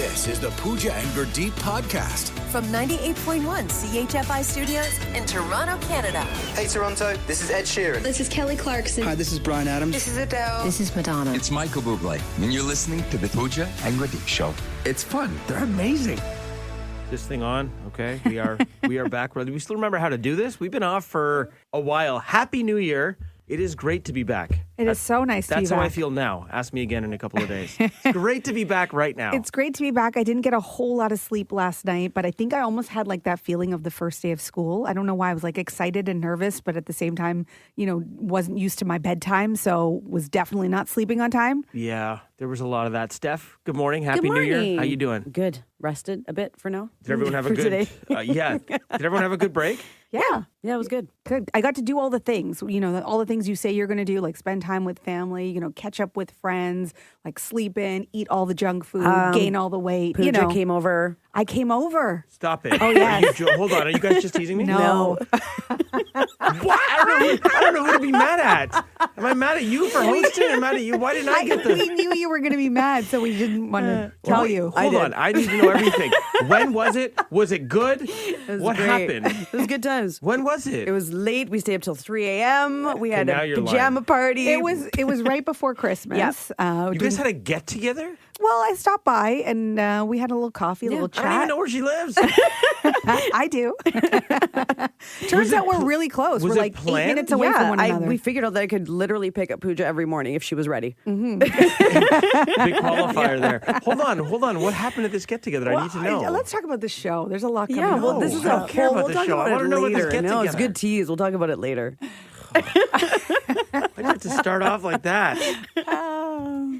This is the Pooja and Gurdeep podcast. From 98.1 CHFI Studios in Toronto, Canada. Hey Toronto, this is Ed Sheeran. This is Kelly Clarkson. Hi, this is Bryan Adams. This is Adele. This is Madonna. It's Michael Bublé, and you're listening to the Pooja and Gurdeep Show. It's fun. They're amazing. This thing on, okay? We are back. Do we still remember how to do this? We've been off for a while. Happy New Year. It is great to be back. It is so nice to be back. That's how I feel now. Ask me again in a couple of days. It's great to be back right now. It's great to be back. I didn't get a whole lot of sleep last night, but I think I almost had like that feeling of the first day of school. I don't know why. I was like excited and nervous, but at the same time, wasn't used to my bedtime, so was definitely not sleeping on time. Yeah, there was a lot of that. Steph, good morning. Happy New Year. How you doing? Good. Rested a bit for now. Did everyone have a good today? Yeah. Did everyone have a good break? Yeah, it was good. Good. I got to do all the things, all the things you say you're going to do, like spend time with family, catch up with friends, like sleep in, eat all the junk food, gain all the weight. Pooja came over. I came over. Stop it. Oh, yes. Hold on. Are you guys just teasing me? No. What? I don't know who to be mad at. Am I mad at you for hosting? I'm mad at you. Why didn't I get the... We knew you were going to be mad, so we didn't want to tell you. Hold on. I need to know everything. When was it? Was it good? What happened? It was good times. When was it? It was late. We stayed up till 3 a.m. We had now a you're pajama lying. party. It was right before Christmas. Yes. You guys had a get together? Well, I stopped by and we had a little coffee, a little chat. I don't even know where she lives. I do. Turns out we're really close. We're like planned? 8 minutes away from one another. We figured out that I could literally pick up Pooja every morning if she was ready. Mm-hmm. Big qualifier there. Hold on. What happened at this get together? I need to know. Let's talk about the show. There's a lot coming Yeah, up. well, this is I don't care about we'll the talk show. I about want to it know about this later. get No, it's together. good tease. We'll talk about it later. I have to start off like that.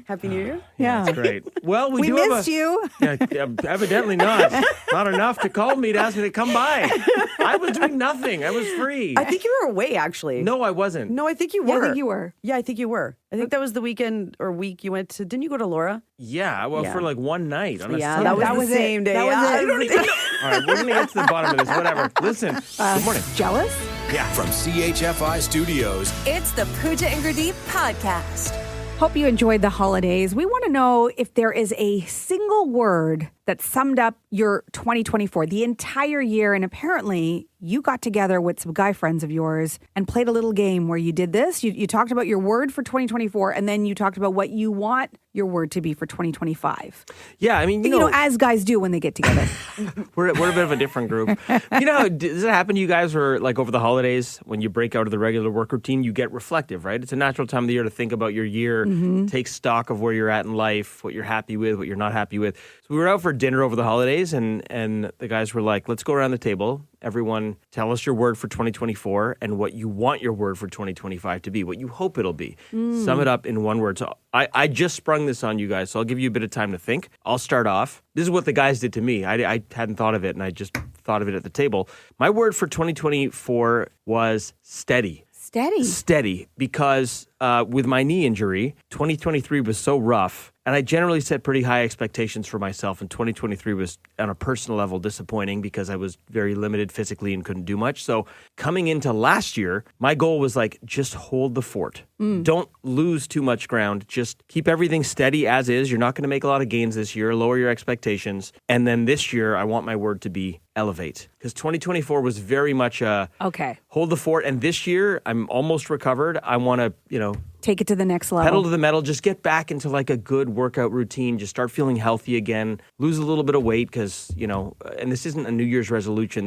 Happy New Year. Yeah. That's great. Well, we do missed have you. Yeah, evidently not. Not enough to call me to ask me to come by. I was doing nothing. I was free. I think you were away, actually. No, I wasn't. No, I think you Yeah, were. I think you were. Yeah, I think you were. I think that was the weekend or week you went to. Didn't you go to Laura? Yeah, well, for like one night. On a Sunday. that was the same day. That was Yeah. it. I don't even know. All right, we're going to get to the bottom of this. Whatever. Listen. Good morning. Jealous? Yeah. From CHFI Studios, It's the Pooja and Gurdeep podcast. Hope you enjoyed the holidays. We want to know if there is a single word that summed up your 2024, the entire year. And apparently you got together with some guy friends of yours and played a little game where you did this. You talked about your word for 2024, and then you talked about what you want your word to be for 2025. Yeah, I mean, as guys do when they get together. we're a bit of a different group. Does it happen to you guys where, like, over the holidays, when you break out of the regular work routine, you get reflective, right? It's a natural time of the year to think about your year, take stock of where you're at in life, what you're happy with, what you're not happy with. So we were out for dinner over the holidays, and the guys were like, let's go around the table. Everyone, tell us your word for 2024 and what you want your word for 2025 to be, what you hope it'll be. Sum it up in one word. So I just sprung this on you guys, so I'll give you a bit of time to think. I'll start off. This is what the guys did to me. I hadn't thought of it, and I just thought of it at the table. My word for 2024 was steady. Steady, because with my knee injury, 2023 was so rough. And I generally set pretty high expectations for myself, and 2023 was, on a personal level, disappointing because I was very limited physically and couldn't do much. So coming into last year, my goal was like, just hold the fort. Don't lose too much ground. Just keep everything steady as is. You're not going to make a lot of gains this year. Lower your expectations. And then this year, I want my word to be elevate. Because 2024 was very much hold the fort. And this year, I'm almost recovered. I want to, Take it to the next level. Pedal to the metal. Just get back into like a good workout routine. Just start feeling healthy again. Lose a little bit of weight because, and this isn't a New Year's resolution.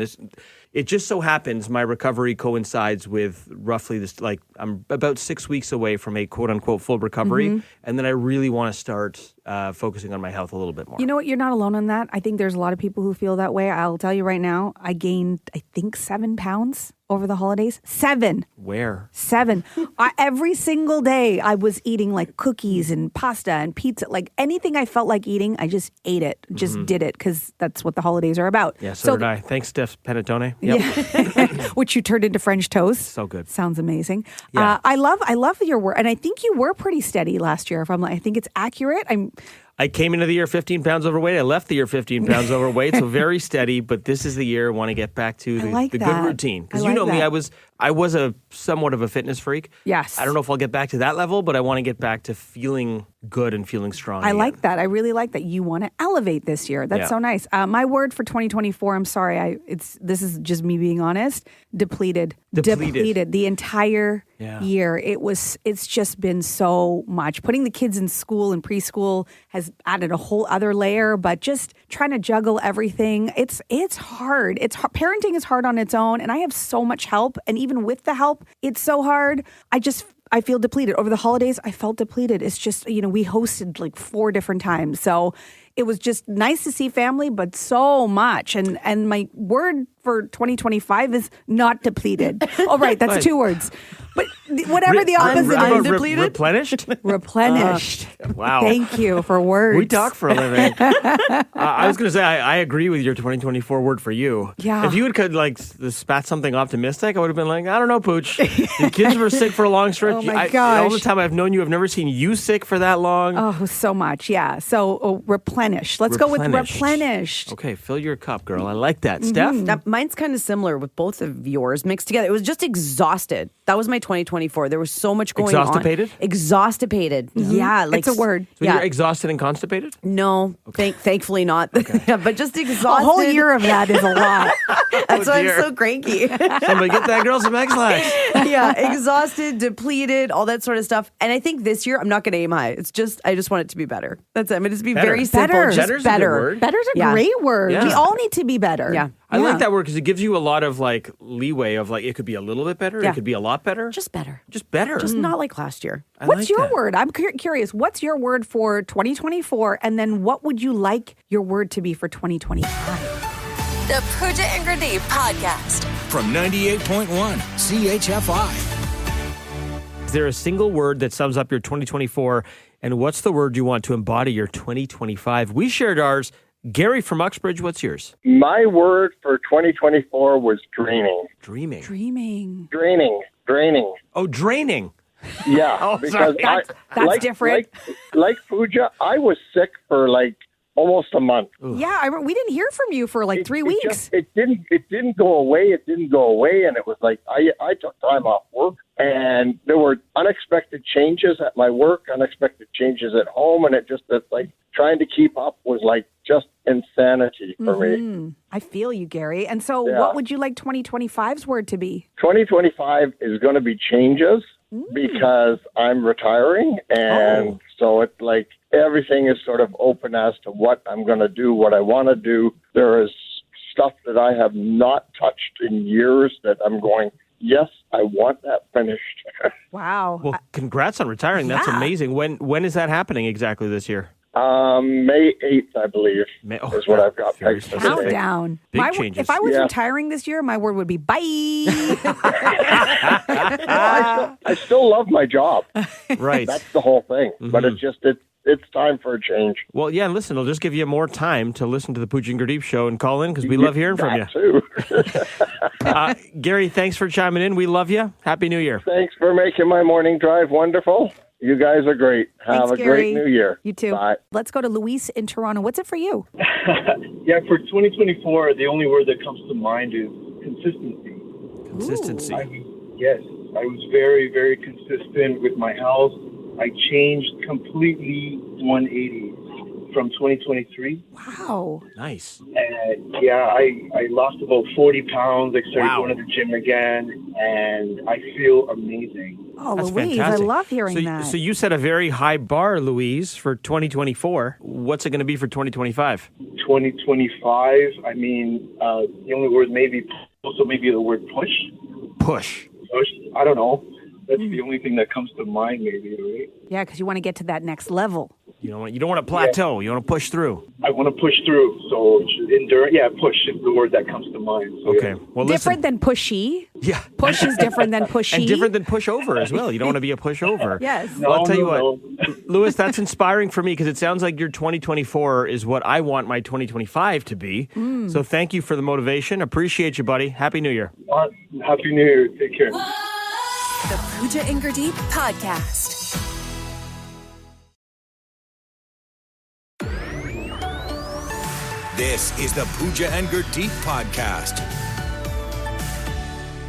It just so happens my recovery coincides with roughly this, like I'm about 6 weeks away from a quote unquote full recovery. And then I really want to start focusing on my health a little bit more. You know what? You're not alone on that. I think there's a lot of people who feel that way. I'll tell you right now, I gained, I think, 7 pounds over the holidays. 7. Where? 7. Every single day I was eating like cookies and pasta and pizza. Like anything I felt like eating, I just ate it. Just did it because that's what the holidays are about. Yeah, so did I. Thanks, Stef Panettone. Yep. Yeah. Which you turned into French toast. So good. Sounds amazing. Yeah. I love your work. And I think you were pretty steady last year. I think it's accurate. I came into the year 15 pounds overweight. I left the year 15 pounds overweight, so very steady. But this is the year I want to get back to the good routine. Because you know me, I was I was somewhat of a fitness freak. Yes. I don't know if I'll get back to that level, but I want to get back to feeling good and feeling strong. I again. like that. I really like that you want to elevate this year. That's so nice. My word for 2024, I'm sorry, this is just me being honest, depleted. Depleted the entire year. It's just been so much. Putting the kids in school and preschool has added a whole other layer, but just trying to juggle everything, it's hard. Parenting is hard on its own, and I have so much help, and even with the help, it's so hard. I feel depleted. Over the holidays, I felt depleted. It's just, we hosted like 4 different times. So it was just nice to see family, but so much. And my word for 2025 is not depleted. Oh, right. That's 2 words. But whatever the opposite is. Depleted? Replenished? Replenished. Wow. Thank you for words. We talk for a living. I was going to say, I agree with your 2024 word for you. Yeah. If you had spat something optimistic, I would have been like, I don't know, Pooch. The kids were sick for a long stretch. Oh my gosh. All the time I've known you, I've never seen you sick for that long. Oh, so much. Yeah. So replenished. Let's go with replenished. Okay, fill your cup, girl. I like that. Steph? Mine's kind of similar with both of yours mixed together. It was just exhausted. That was my 2024. There was so much going on. Exhaustipated? Yeah. It's a word. So you're exhausted and constipated? No, thankfully not. But just exhausted. A whole year of that is a lot. That's why I'm so cranky. Somebody get that girl some X-Lax. Yeah, exhausted, depleted, all that sort of stuff. And I think this year I'm not going to aim high. I just want it to be better. That's it. I'm going to be very simple. Better. Just Better's a good better. word. Better's a great word. Yeah. We all need to be better. Yeah. I like that word because it gives you a lot of leeway of it could be a little bit better. Yeah. It could be a lot better. Just better. Just better. Just not like last year. What's your word? I'm curious. What's your word for 2024? And then what would you like your word to be for 2025? The Pooja and Gurdeep podcast. From 98.1 CHFI. Is there a single word that sums up your 2024? And what's the word you want to embody your 2025? We shared ours. Gary from Uxbridge, what's yours? My word for 2024 was draining. Dreaming. Draining. Oh, draining. Yeah. Oh, because sorry. That's different. Like Pooja, I was sick for almost a month. Yeah, we didn't hear from you for 3 weeks. It didn't go away. And it was I took time off work, and there were unexpected changes at my work, unexpected changes at home, and it's trying to keep up was just insanity for me. I feel you, Gary. And so what would you like 2025's word to be? 2025 is going to be changes because I'm retiring, and so it's everything is sort of open as to what I'm going to do, what I want to do. There is stuff that I have not touched in years that I'm going, yes, I want that finished. Wow. Well, congrats on retiring. That's amazing. When is that happening exactly this year? May 8th, I believe, is what I've got pegged for today. Countdown. Big changes. If I was retiring this year, my word would be bye. I still love my job. Right. That's the whole thing. But it's time for a change. Well, yeah, and listen, it'll just give you more time to listen to the Pooja and Gurdeep show and call in because we love hearing from you. Too. Gary, thanks for chiming in. We love you. Happy New Year. Thanks for making my morning drive wonderful. You guys are great. Have a great New Year. You too. Bye. Let's go to Luis in Toronto. What's it for you? Yeah, for 2024, the only word that comes to mind is consistency. Consistency. I was very, very consistent with my health. I changed completely 180 from 2023. Wow. Nice. And I lost about 40 pounds. I started going to the gym again, and I feel amazing. Oh, That's Louise, fantastic. I love hearing that. So you set a very high bar, Louise, for 2024. What's it going to be for 2025? 2025, I mean, the only word maybe the word push. Push. I don't know. That's the only thing that comes to mind, maybe, right? Yeah, because you want to get to that next level. You don't want to plateau. You want to push through. I want to push through. So endure. Yeah, push is the word that comes to mind. So, okay. Well, different than pushy. Yeah. Push is different than pushy. And different than pushover as well. You don't want to be a pushover. Yes. Well, I'll tell you what, Louis, that's inspiring for me because it sounds like your 2024 is what I want my 2025 to be. So thank you for the motivation. Appreciate you, buddy. Happy New Year. Happy New Year. Take care. The Pooja and Gurdeep podcast. This is the Pooja and Gurdeep podcast.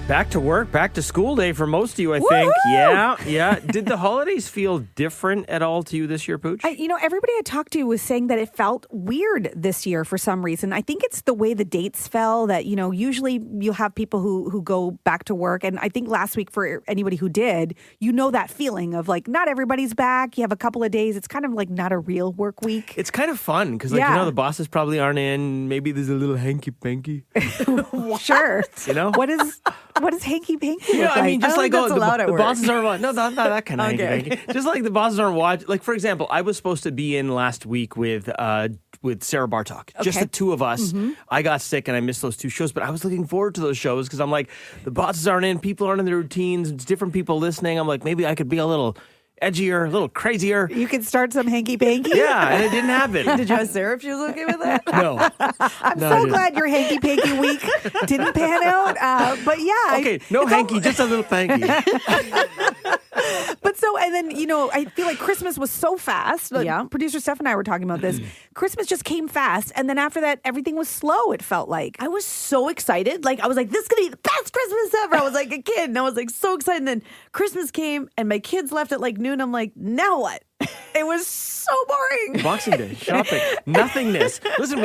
Back to work, back to school day for most of you, I think. Yeah. Did the holidays feel different at all to you this year, Pooch? Everybody I talked to was saying that it felt weird this year for some reason. I think it's the way the dates fell that, usually you'll have people who go back to work. And I think last week for anybody who did, that feeling of like, not everybody's back. You have a couple of days. It's kind of like not a real work week. It's kind of fun because, the bosses probably aren't in. Maybe there's a little hanky-panky. Sure. What is hanky-panky look like? Just like that's allowed at the work. bosses aren't. No, not that kind of Okay. hanky-panky. Just like the bosses aren't watching. Like, for example, I was supposed to be in last week with Sarah Bartok. Just the two of us. Mm-hmm. I got sick and I missed those two shows, but I was looking forward to those shows because I'm like, the bosses aren't in, people aren't in their routines, it's different people listening. I'm like, maybe I could be a little edgier, a little crazier. You could start some hanky-panky? Yeah, and it didn't happen. Did you ask Sarah if she was okay with that? No. I'm so glad your hanky-panky week didn't pan out. But yeah. Okay, no hanky, just a little panky. But and then, I feel like Christmas was so fast. Producer Steph and I were talking about this. Christmas just came fast. And then after that, everything was slow, it felt like. I was so excited. Like, I was like, this is going to be the best Christmas ever. I was like a kid. And I was like so excited. And then Christmas came and my kids left at like noon. I'm like, now what? It was so boring. Boxing Day, shopping, nothingness. Listen,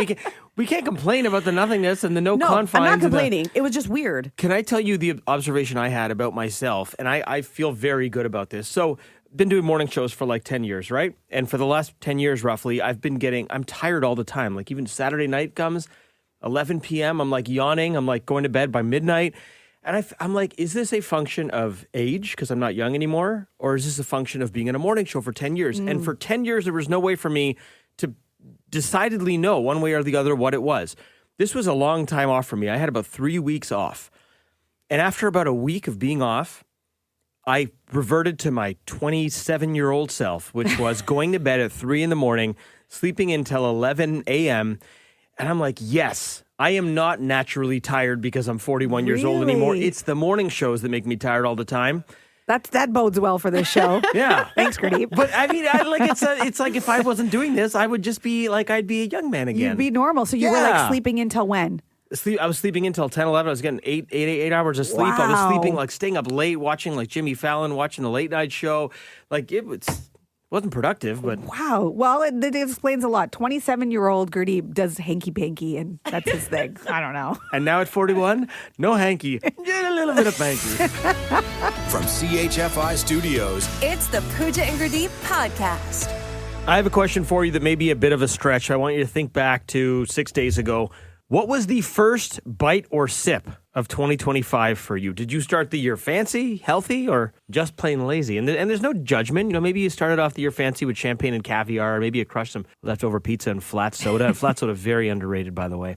we can't complain about the nothingness and the no confines. I'm not complaining. It was just weird. Can I tell you the observation I had about myself? And I feel very good about this. So, been doing morning shows for like 10 years, right? And for the last 10 years, roughly, I'm tired all the time. Like even Saturday night comes, 11 p.m., I'm like yawning. I'm like going to bed by midnight. And I'm like, is this a function of age because I'm not young anymore? Or is this a function of being in a morning show for 10 years? And for 10 years, there was no way for me to decidedly know one way or the other what it was. This was a long time off for me. I had about 3 weeks off. And after about a week of being off, I reverted to my 27-year-old self, which was going to bed at 3 a.m, sleeping until 11 a.m. And I'm like, yes, I am not naturally tired because I'm 41 years old anymore. It's the morning shows that make me tired all the time. That bodes well for this show. Yeah. Thanks, Gurdeep. But it's like if I wasn't doing this, I would just be like, I'd be a young man again. You'd be normal. So you were like sleeping until when? I was sleeping until 10, 11. I was getting 8 hours of sleep. Wow. I was sleeping, like staying up late, watching like Jimmy Fallon, watching the late night show. Like wasn't productive, but wow. Well, it explains a lot. 27-year-old Gurdeep does hanky-panky, and that's his thing. I don't know. And now at 41, no hanky, just a little bit of panky. From CHFI Studios, It's the Pooja and Gurdeep podcast. I have a question for you that may be a bit of a stretch. I want you to think back to 6 days ago. What was the first bite or sip of 2025 for you? Did you start the year fancy, healthy, or just plain lazy? And there's no judgment. Maybe you started off the year fancy with champagne and caviar, or maybe you crushed some leftover pizza and flat soda. Flat soda, very underrated, by the way.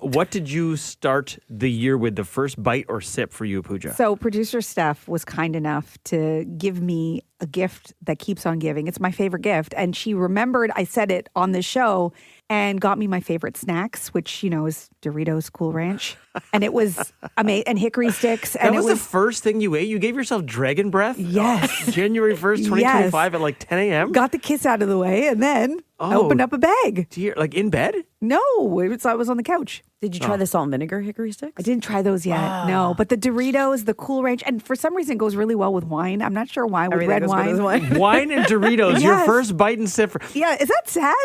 What did you start the year with, the first bite or sip for you, Pooja? So producer Steph was kind enough to give me a gift that keeps on giving. It's my favorite gift. And she remembered I said it on the show and got me my favorite snacks, which, is Doritos Cool Ranch. And it was amazing. And hickory sticks. And that was the first thing you ate? You gave yourself dragon breath? Yes. January 1st, 2025 at like 10 a.m.? Got the kiss out of the way and then I opened up a bag. Dear, like in bed? No, I was on the couch. Did you try the salt and vinegar hickory sticks? I didn't try those yet, no. But the Doritos, the Cool Ranch, and for some reason it goes really well with wine. I'm not sure why, with red wine. Wine and Doritos, Yes. your first bite and sip. Yeah, is that sad?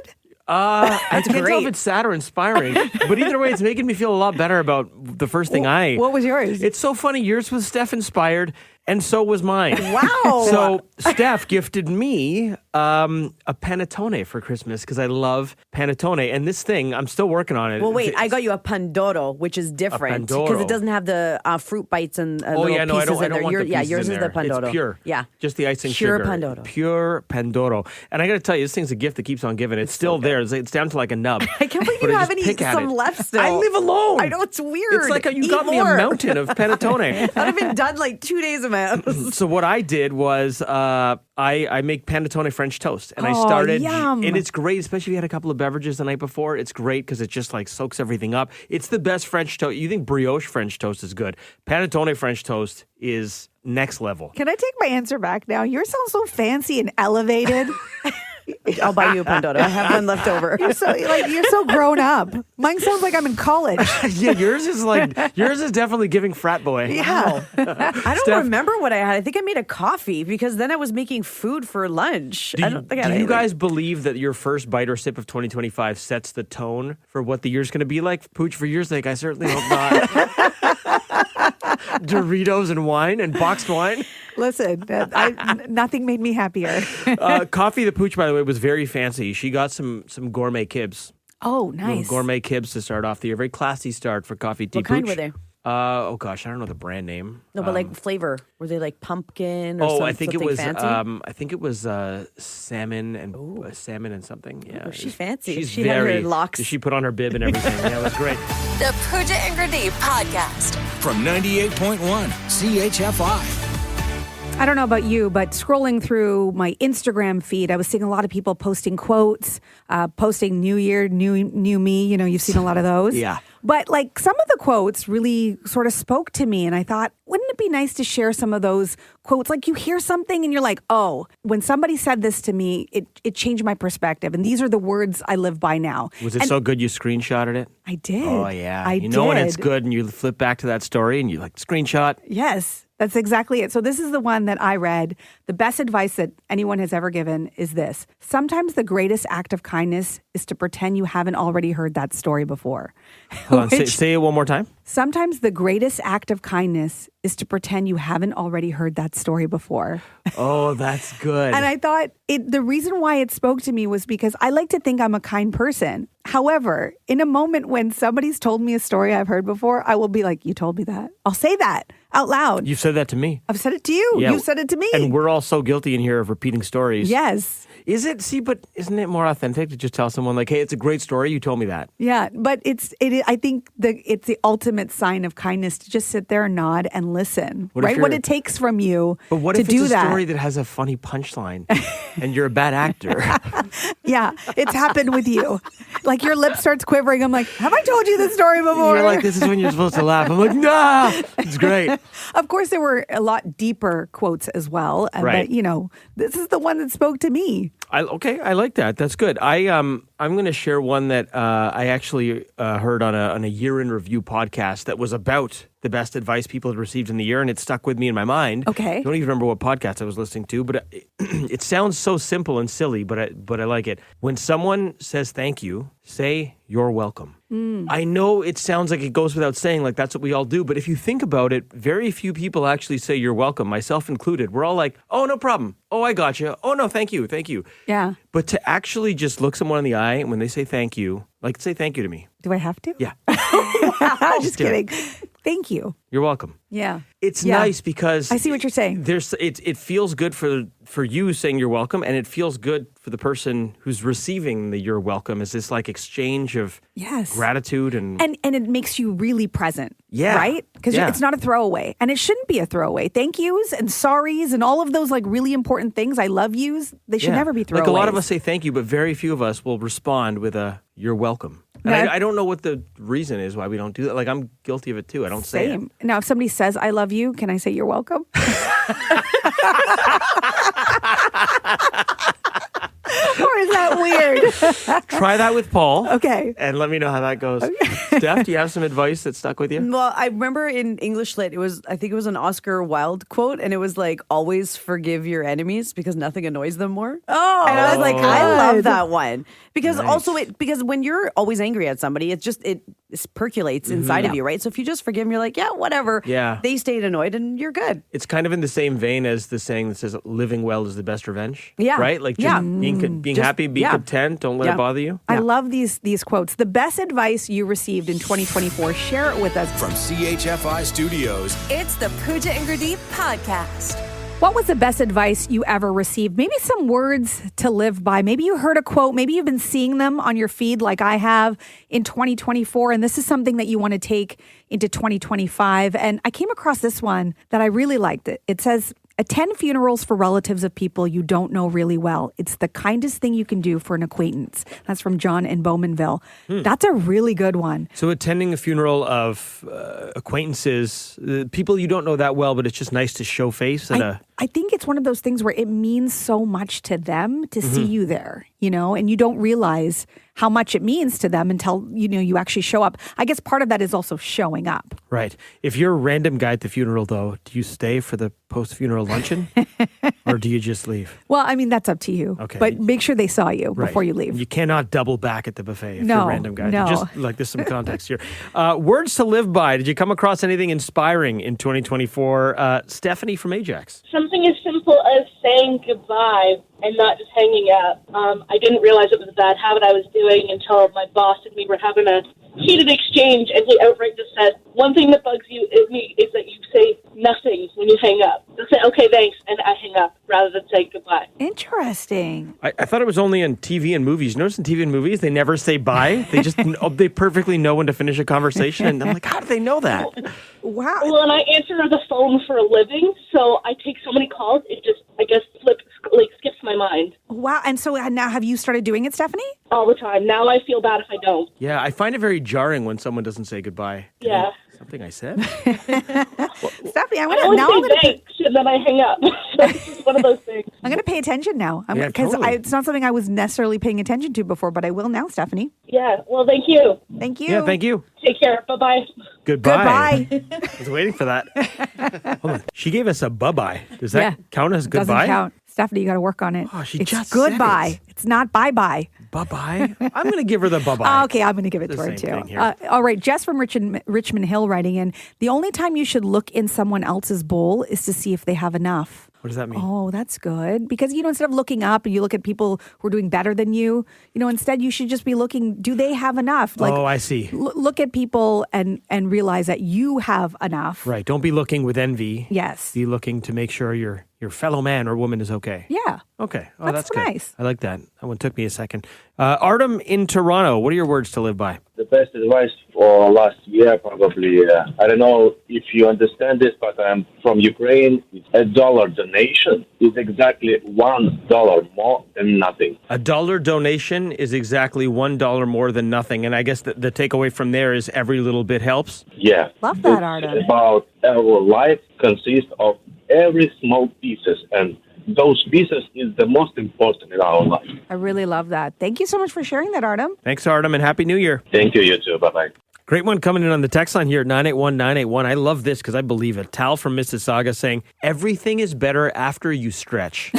I can't tell if it's sad or inspiring, but either way, it's making me feel a lot better about the first thing I ate. What was yours? It's so funny. Yours was Steph inspired, and so was mine. Wow. So Steph gifted me a panettone for Christmas because I love panettone. And this thing, I'm still working on it. Well, wait, I got you a pandoro, which is different because it doesn't have the fruit bites and little pieces I don't in there. want the pieces Yours in is there. the pandoro. It's pure. Yeah. Just the icing Pure sugar. pandoro. Pure pandoro. And I got to tell you, this thing's a gift that keeps on giving. It's still there. It's down to like a nub. I can't believe But you I haven't just pick eaten at some it. left still. I live alone. I know, it's weird. It's like you Eat got me a more. mountain of panettone. I'd have been done like 2 days ago. So what I did was I make panettone French toast, and I started, yum. and it's great, especially if you had a couple of beverages the night before. It's great because it just like soaks everything up. It's the best French toast. You think brioche French toast is good? Panettone French toast is next level. Can I take my answer back now? Yours sounds so fancy and elevated. I'll buy you a Pandora. I have one left over. You're so grown up. Mine sounds like I'm in college. Yeah, yours is definitely giving frat boy. Yeah. I don't remember what I had. I think I made a coffee because then I was making food for lunch. I don't think I had do you anything. guys believe that your first bite or sip of 2025 sets the tone for what the year's going to be like? Pooch, for your sake, I certainly hope not. Doritos and wine and boxed wine. Listen, nothing made me happier. Coffee the Pooch, by the way, was very fancy. She got some gourmet kibs. Oh, Little nice. gourmet kibs to start off the year. Very classy start for coffee tea. What kind Pooch. were they? Oh gosh, I don't know the brand name. No, but like flavor. Were they like pumpkin or I think it something was. fancy? I think it was salmon and something. Yeah, Oh, she's fancy. She's She had her locks. She put on her bib and everything. Yeah, it was great. The Pooja and Gurdeep podcast. From 98.1 CHFI. I don't know about you, but scrolling through my Instagram feed, I was seeing a lot of people posting quotes, posting New Year, new me. You know, you've seen a lot of those. Yeah. But like some of the quotes really sort of spoke to me. And I thought, wouldn't it be nice to share some of those quotes? Like you hear something and you're like, oh, when somebody said this to me, it changed my perspective. And these are the words I live by now. Was it so good you screenshotted it? I did. Oh yeah. I you know when it's did. good and you flip back to that story and you like screenshot. Yes. That's exactly it. So this is the one that I read. The best advice that anyone has ever given is this. Sometimes the greatest act of kindness is to pretend you haven't already heard that story before. Hold on, say it one more time. Sometimes the greatest act of kindness is to pretend you haven't already heard that story before. Oh, that's good. And I thought the reason why it spoke to me was because I like to think I'm a kind person. However, in a moment when somebody's told me a story I've heard before, I will be like, you told me that. I'll say that out loud. You've said that to me. I've said it to you. Yeah. You've said it to me. And we're all so guilty in here of repeating stories. Yes. Is it? See, but isn't it more authentic to just tell someone like, hey, it's a great story. You told me that. Yeah, but I think it's the ultimate sign of kindness to just sit there and nod and listen, What if right? you're- What it takes from you But what to if do it's a that. story that has a funny punchline and you're a bad actor? Yeah, it's happened with you. Like your lip starts quivering. I'm like, have I told you this story before? You're like, this is when you're supposed to laugh. I'm like, nah, it's great. Of course, there were a lot deeper quotes as well. Right. But, this is the one that spoke to me. I like that. That's good. I'm going to share one that I actually heard on a year in review podcast that was about the best advice people had received in the year, and it stuck with me in my mind. Okay. I don't even remember what podcast I was listening to, but it sounds so simple and silly, but I like it. When someone says thank you, say you're welcome. I know it sounds like it goes without saying, like that's what we all do, but if you think about it, very few people actually say you're welcome, myself included. We're all like, oh, no problem. Oh, I got you. Oh, no, thank you. Thank you. Yeah. But to actually just look someone in the eye and when they say thank you, like say thank you to me. Do I have to? Yeah. Just do it. kidding. Thank you. You're welcome. Yeah. It's Yeah. nice because I see what you're saying. it feels good for you saying you're welcome, and it feels good for the person who's receiving the you're welcome. Is this like exchange of Yes. gratitude and And it makes you really present. Yeah. Right? Because Yeah. it's not a throwaway. And it shouldn't be a throwaway. Thank yous and sorries and all of those like really important things. I love yous. They should Yeah. never be throwaways. Like a lot of us say thank you, but very few of us will respond with a you're welcome. And No. I don't know what the reason is why we don't do that. Like I'm guilty of it too. I don't say it. Same. Now, if somebody says I love you, can I say you're welcome? Or is that weird? Try that with Paul. Okay. And let me know how that goes. Steph, do you have some advice that stuck with you? Well, I remember in English Lit, I think it was an Oscar Wilde quote, and it was like, always forgive your enemies because nothing annoys them more. Oh, And I was like, I good. love that one. Because Nice. also because when you're always angry at somebody, it percolates inside of you, right? So if you just forgive them, you're like, yeah, whatever. Yeah. They stayed annoyed and you're good. It's kind of in the same vein as the saying that says living well is the best revenge. Yeah. Right? Like just Yeah. being happy, be yeah. content, don't let Yeah. it bother you. I love these quotes. The best advice you received in 2024, share it with us. From CHFI Studios, It's the Pooja and Gurdeep podcast. What was the best advice you ever received? Maybe some words to live by. Maybe you heard a quote. Maybe you've been seeing them on your feed like I have in 2024. And this is something that you want to take into 2025. And I came across this one that I really liked. It says, attend funerals for relatives of people you don't know really well. It's the kindest thing you can do for an acquaintance. That's from John in Bowmanville. That's a really good one. So attending a funeral of acquaintances, people you don't know that well, but it's just nice to show face at I think it's one of those things where it means so much to them to see you there, and you don't realize how much it means to them until, you actually show up. I guess part of that is also showing up. Right. If you're a random guy at the funeral, though, do you stay for the post-funeral luncheon or do you just leave? Well, I mean, that's up to you. Okay. But make sure they saw you before you leave. You cannot double back at the buffet if you're a random guy. No. Just like there's some context here. Words to live by. Did you come across anything inspiring in 2024? Stephanie from Ajax. Something as simple as saying goodbye and not just hanging up. I didn't realize it was a bad habit I was doing until my boss and me were having a heated exchange, and he outright just said, one thing that bugs you is that you say nothing when you hang up. Just say, okay, thanks, and I hang up rather than say goodbye. Interesting. I thought it was only on TV and movies. You notice in TV and movies, they never say bye. They just, they perfectly know when to finish a conversation. And I'm like, how do they know that? Wow. Well, and I answer the phone for a living, so I take so many calls, it just, I guess, skips my mind. Wow. And so now have you started doing it, Stephanie? All the time. Now I feel bad if I don't. Yeah, I find it very jarring when someone doesn't say goodbye. Yeah. Something I said? Stephanie, I always say thanks, and then I hang up. So this is one of those things. I'm going to pay attention now. Because it's not something I was necessarily paying attention to before, but I will now, Stephanie. Yeah. Well, thank you. Thank you. Yeah, thank you. Take care. Bye-bye. Goodbye. I was waiting for that. Hold on. She gave us a bye-bye. Does that count as goodbye? Doesn't count. Stephanie, you got to work on it. Oh, it's just goodbye. Said it. It's not bye-bye. Bye-bye? I'm going to give her the bye-bye. Okay, I'm going to give it to her, too. Thing here. All right, Jess from Richmond Hill writing in, the only time you should look in someone else's bowl is to see if they have enough. What does that mean? Oh, that's good. Because, instead of looking up and you look at people who are doing better than you, instead you should just be looking, do they have enough? I see. Look at people and realize that you have enough. Right. Don't be looking with envy. Yes. Be looking to make sure your fellow man or woman is okay. Yeah. Okay. Oh, that's good. nice. I like that. That one took me a second. Artem in Toronto, what are your words to live by? The best advice for last year, probably, I don't know if you understand this, but I'm from Ukraine. $1 donation is exactly $1 more than nothing. $1 donation is exactly $1 more than nothing. And I guess the takeaway from there is every little bit helps. Yeah. Love that, Artem. It's about our life consists of every small pieces, and those pieces is the most important in our life. I really love that. Thank you so much for sharing that, Artem. Thanks, Artem, and Happy New Year. Thank you, you too. Bye-bye. Great one coming in on the text line here at 981-981. I love this because I believe it. Tal from Mississauga saying, everything is better after you stretch.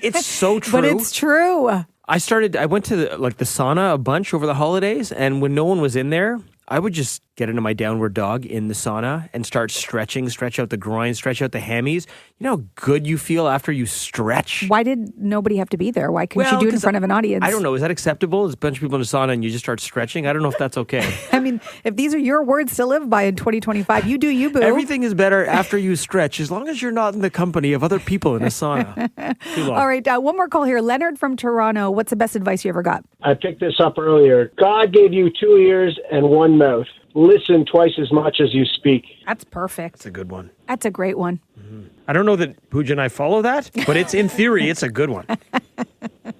It's so true. But it's true. I went to the sauna a bunch over the holidays, and when no one was in there, I would just get into my downward dog in the sauna and start stretching, stretch out the groin, stretch out the hammies. You know how good you feel after you stretch? Why did nobody have to be there? Why couldn't you do it in front of an audience? I don't know. Is that acceptable? There's a bunch of people in the sauna and you just start stretching? I don't know if that's okay. I mean, if these are your words to live by in 2025, you do you, boo. Everything is better after you stretch, as long as you're not in the company of other people in a sauna. Too long. All right, one more call here. Leonard from Toronto. What's the best advice you ever got? I picked this up earlier. God gave you 2 ears and 1 mouth. Listen twice as much as you speak. That's perfect. That's a good one. That's a great one. Mm-hmm. I don't know that Pooja and I follow that, but it's in theory, it's a good one.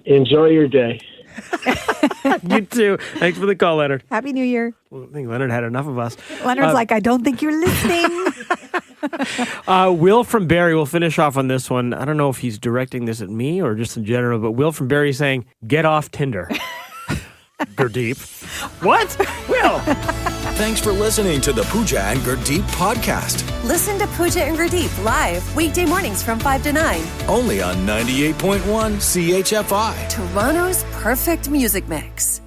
Enjoy your day. You too. Thanks for the call, Leonard. Happy New Year. Well, I think Leonard had enough of us. Leonard's like, I don't think you're listening. Will from Barrie, we'll finish off on this one. I don't know if he's directing this at me or just in general, but Will from Barrie saying, get off Tinder. Gurdeep. What? Will. Thanks for listening to the Pooja and Gurdeep podcast. Listen to Pooja and Gurdeep live weekday mornings from 5 to 9. Only on 98.1 CHFI. Toronto's perfect music mix.